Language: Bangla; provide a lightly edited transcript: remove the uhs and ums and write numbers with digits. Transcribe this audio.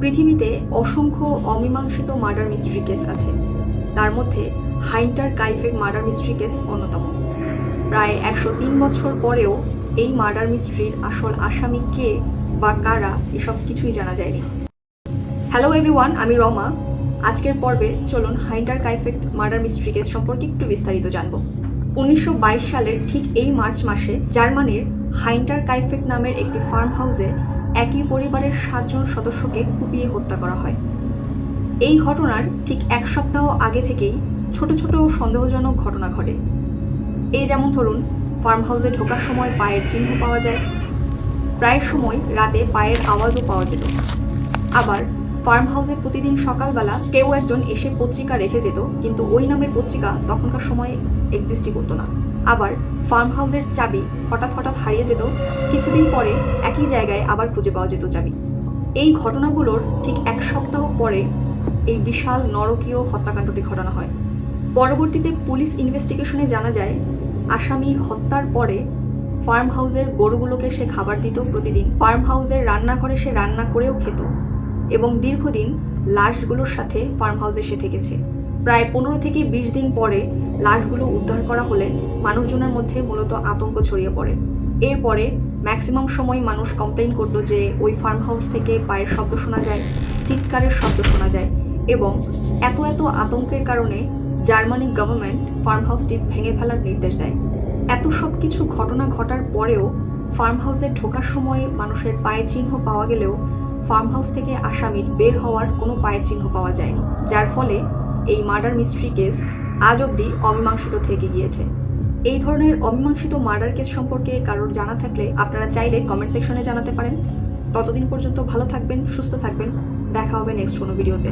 পৃথিবীতে অসংখ্য অমীমাংসিত মার্ডার মিস্ট্রি কেস আছে। তার মধ্যে হাইন্টার কাইফেক মার্ডার মিস্ট্রি কেস অন্যতম। প্রায় 103 বছর পরেও এই মার্ডার মিস্ট্রির আসল আসামি কে বা কারা এসব কিছুই জানা যায়নি। হ্যালো এভরিওয়ান, আমি রমা। আজকের পর্বে চলুন হাইন্টার কাইফেক মার্ডার মিস্ট্রি কেস সম্পর্কে একটু বিস্তারিত জানব। 1922 সালের ঠিক এই মার্চ মাসে জার্মানির হাইন্টার কাইফেক নামের একটি ফার্ম হাউসে একই পরিবারের 7 জন সদস্যকে কুপিয়ে হত্যা করা হয়। এই ঘটনার ঠিক এক সপ্তাহ আগে থেকেই ছোট ছোট সন্দেহজনক ঘটনা ঘটে। এই যেমন ধরুন, ফার্ম হাউসে ঢোকার সময় পায়ের চিহ্ন পাওয়া যায়, প্রায় সময় রাতে পায়ের আওয়াজও পাওয়া যেত। আবার ফার্ম হাউসে প্রতিদিন সকালবেলা কেউ একজন এসে পত্রিকা রেখে যেত, কিন্তু ওই নামের পত্রিকা তখনকার সময়ে এক্সিস্টই করতো না। আবার ফার্ম হাউসের চাবি হঠাৎ হারিয়ে যেত, কিছুদিন পরে একই জায়গায় আবার খুঁজে পাওয়া যেত চাবি। এই ঘটনাগুলোর ঠিক এক সপ্তাহ পরে এই বিশাল নরকীয় হত্যাকাণ্ডটি ঘটানো হয়। পরবর্তীতে পুলিশ ইনভেস্টিগেশনে জানা যায়, আসামি হত্যার পরে ফার্ম হাউসের গরুগুলোকে সে খাবার দিত প্রতিদিন। ফার্ম হাউসের রান্নাঘরে সে রান্না করেও খেত এবং দীর্ঘদিন লাশগুলোর সাথে ফার্ম হাউসে সে থেকেছে। প্রায় 15 থেকে 20 দিন পরে লাশগুলো উদ্ধার করা হলে মানুষজনের মধ্যে মূলত আতঙ্ক ছড়িয়ে পড়ে। এরপরে ম্যাক্সিমাম সময় মানুষ কমপ্লেইন করতো যে ওই ফার্ম হাউস থেকে পায়ের শব্দ শোনা যায়, চিৎকারের শব্দ শোনা যায়, এবং এত আতঙ্কের কারণে জার্মানি গভর্নমেন্ট ফার্ম হাউসটি ভেঙে ফেলার নির্দেশ দেয়। এত সব কিছু ঘটনা ঘটার পরেও ফার্ম হাউসে ঢোকার সময় মানুষের পায়ের চিহ্ন পাওয়া গেলেও ফার্ম হাউস থেকে আসামির বের হওয়ার কোনো পায়ের চিহ্ন পাওয়া যায়নি, যার ফলে এই মার্ডার মিস্ট্রি কেস আজ অবধি অমীমাংসিত থেকে গিয়েছে। এই ধরনের অমীমাংসিত মার্ডার কেস সম্পর্কে কারোর জানা থাকলে আপনারা চাইলে কমেন্ট সেকশনে জানাতে পারেন। ততদিন পর্যন্ত ভালো থাকবেন, সুস্থ থাকবেন। দেখা হবে নেক্সট কোনো ভিডিওতে।